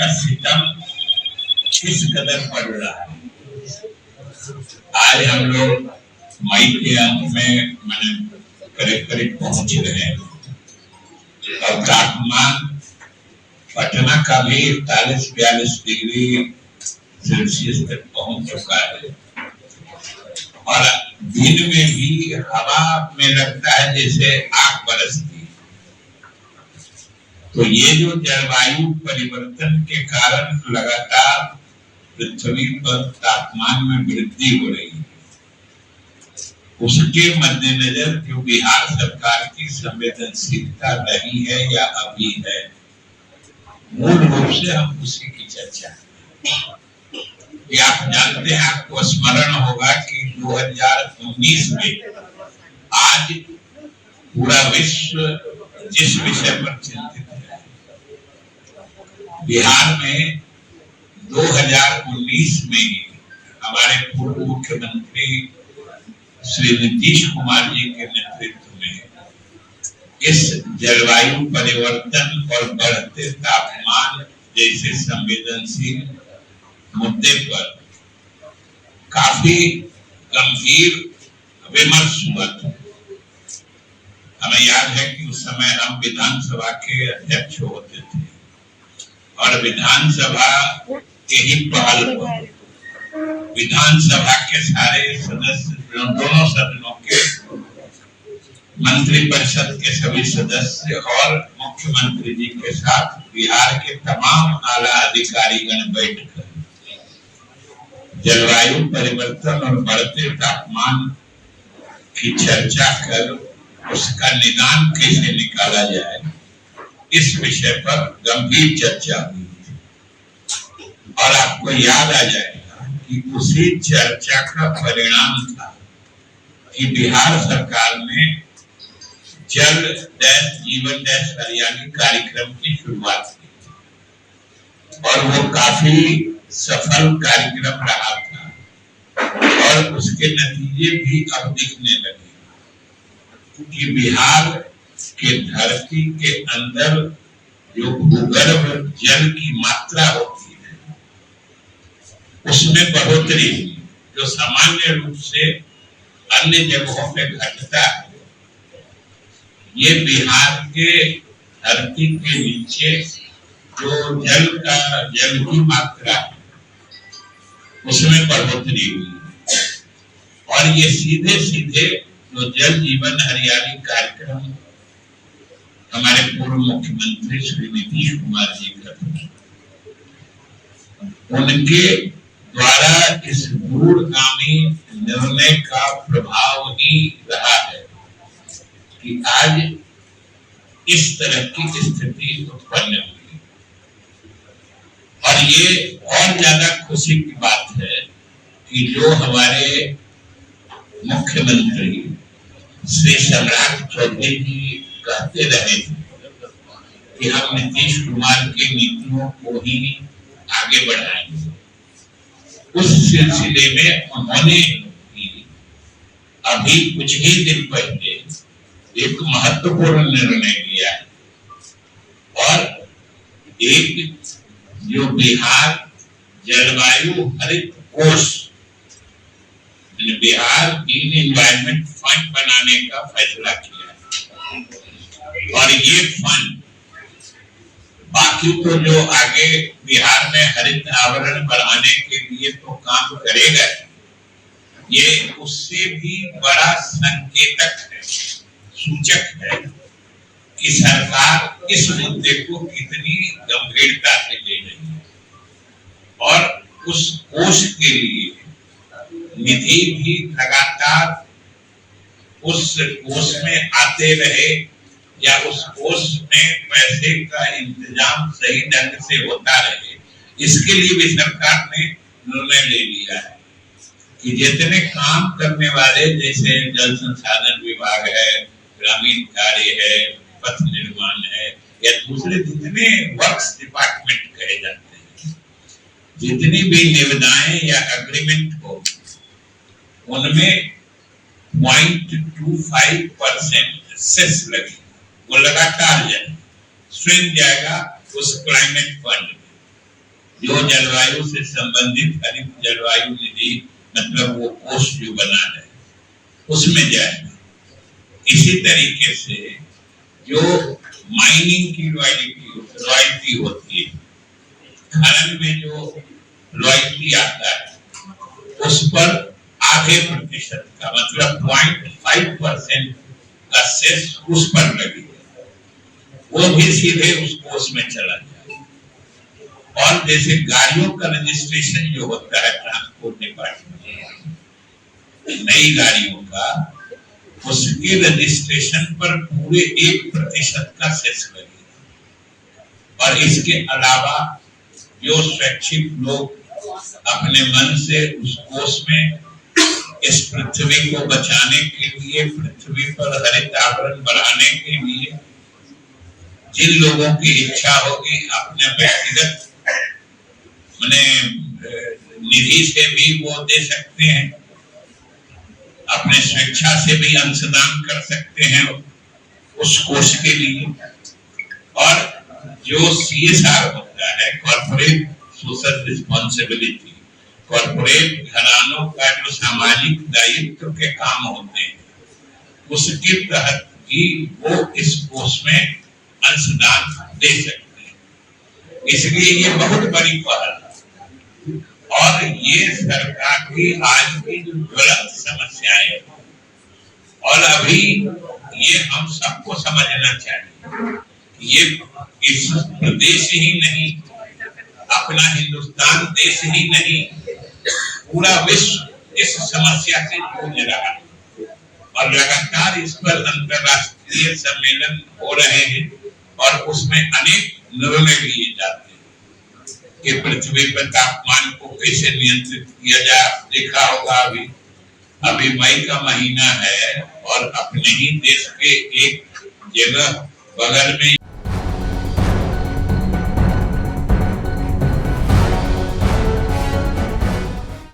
का सितम किस कदर पड़ रहा है। आज हम लोग मई के अंत में करीब करीब पहुंच रहे हैं और तापमान पटना का भी 41-42 डिग्री सेल्सियस तक पहुंच चुका है और दिन में भी हवा में लगता है जैसे आग बरसती। तो ये जो जलवायु परिवर्तन के कारण लगातार पृथ्वी पर तापमान में वृद्धि हो रही है, उसके मद्देनजर जो बिहार सरकार की संवेदनशीलता रही है या अभी है, मूल रूप से हम उसी की चर्चा कि आप जानते हैं, आपको स्मरण होगा कि 2019 में आज पूरा विश्व जिस विषय पर चिंतित है, बिहार में 2019 में हमारे पूर्व मुख्यमंत्री श्री नीतीश कुमार जी के नेतृत्व में इस जलवायु परिवर्तन और बढ़ते तापमान जैसे संवेदनशील मुद्दे पर काफी गंभीर विमर्श हुआ था। हमें याद है कि उस समय हम विधानसभा के अध्यक्ष होते थे और विधानसभा के ही पहल पर विधानसभा के सारे सदस्य, दोनों सदनों के मंत्रिपरिषद के सभी सदस्य और मुख्यमंत्री जी के साथ बिहार के तमाम आला अधिकारीगण बैठकर जलवायु परिवर्तन और बढ़ते तापमान की चर्चा कर उसका निदान कैसे निकाला जाए, इस विषय पर गंभीर चर्चा हुई और आपको याद आ जाएगा कि उसी चर्चा का परिणाम था कि बिहार सरकार ने जल डैश जीवन डैश हरियाली कार्यक्रम की शुरुआत की और वो काफी सफल कार्यक्रम रहा था और उसके नतीजे भी अब दिखने लगे कि बिहार के धरती के अंदर जो भूगर्भ जल की मात्रा होती है उसमें बढ़ोतरी हुई, जो सामान्य रूप से अन्य जगहों पे घटता है। ये बिहार के धरती के नीचे जो जल की मात्रा है उसमें बढ़ोतरी हुई और ये सीधे सीधे जो जल जीवन हरियाली कार्यक्रम हमारे पूर्व मुख्यमंत्री श्री नीतीश कुमार जी करते, उनके द्वारा इस दूरगामी निर्णय का प्रभाव ही रहा है कि आज इस तरह की स्थिति उत्पन्न हुई। और ये और ज्यादा खुशी की बात है कि जो हमारे मुख्यमंत्री श्री सम्राट चौधरी जी कहते रहे थे कि हम नीतीश कुमार की नीतियों को ही आगे बढ़ाएंगे, उस सिलसिले में उन्होंने अभी कुछ ही दिन पहले एक महत्वपूर्ण निर्णय लिया है और एक जो बिहार जलवायु हरित कोष, बिहार ग्रीन एनवायरनमेंट फंड बनाने का फैसला किया है और ये फंड बाकी तो जो आगे बिहार में हरित आवरण बढ़ाने के लिए तो काम करेगा, ये उससे भी बड़ा संकेतक है, सूचक है कि सरकार इस मुद्दे को कितनी गंभीरता से ले रही है और उस कोष के लिए निधि भी लगातार उस कोष में आते रहे या उस कोष में पैसे का इंतजाम सही ढंग से होता रहे, इसके लिए भी सरकार ने निर्णय ले लिया है कि जितने काम करने वाले जैसे जल संसाधन विभाग है, ग्रामीण कार्य है, पथ निर्माण है या दूसरे जितने वर्क्स डिपार्टमेंट कहे जाते हैं, जितनी भी निविदाएं या एग्रीमेंट हो उनमें 0.25% सेस लगे, वो लगातार जाए स्वयं जाएगा उस क्लाइमेट फंड में जो जलवायु से संबंधित हरित जलवायु निधि मतलब वो कोष जो बना है उसमें जाएगा। इसी तरीके से जो माइनिंग की रॉयल्टी होती है, खनन में जो रॉयल्टी आता है उस पर आधे प्रतिशत का मतलब 0.5% का सेस उस पर लगेगा, वो भी सीधे उस कोष में चला जाए। और जैसे गाड़ियों का रजिस्ट्रेशन जो होता है ट्रांसपोर्ट डिपार्टमेंट, नई गाड़ियों का, उसके रजिस्ट्रेशन पर पूरे 1% का सेस लगेगा। और इसके अलावा जो स्वैच्छिक लोग अपने मन से उस कोष में इस पृथ्वी को बचाने के लिए, पृथ्वी पर हरित आवरण बढ़ाने के लिए जिन लोगों की इच्छा होगी अपने व्यक्तिगत निधि से भी वो दे सकते हैं, अपने स्वेच्छा से भी अंशदान कर सकते हैं उस कोष के लिए। और जो CSR होता है, कॉर्पोरेट सोशल रिस्पॉन्सिबिलिटी, कॉर्पोरेट घरानों का जो सामाजिक दायित्व के काम होते हैं, उसके तहत भी वो इस कोष में अंशदान दे सकते हैं। इसलिए ये बहुत बड़ी पहल है और ये सरकार की आज की जो ज्वलंत समस्याएं हैं, और अभी ये हम सबको समझना चाहिए, ये इस प्रदेश ही नहीं, अपना हिंदुस्तान देश ही नहीं, पूरा विश्व इस समस्या से जूझ रहा है। और लगातार इस पर अंतरराष्ट्रीय सम्मेलन हो रहे हैं और उसमें अनेक निर्णय लिए जाते हैं कि पृथ्वी पर तापमान को कैसे नियंत्रित किया जाए। देखा होगा अभी मई का महीना है और अपने ही देश के एक जगह बगल में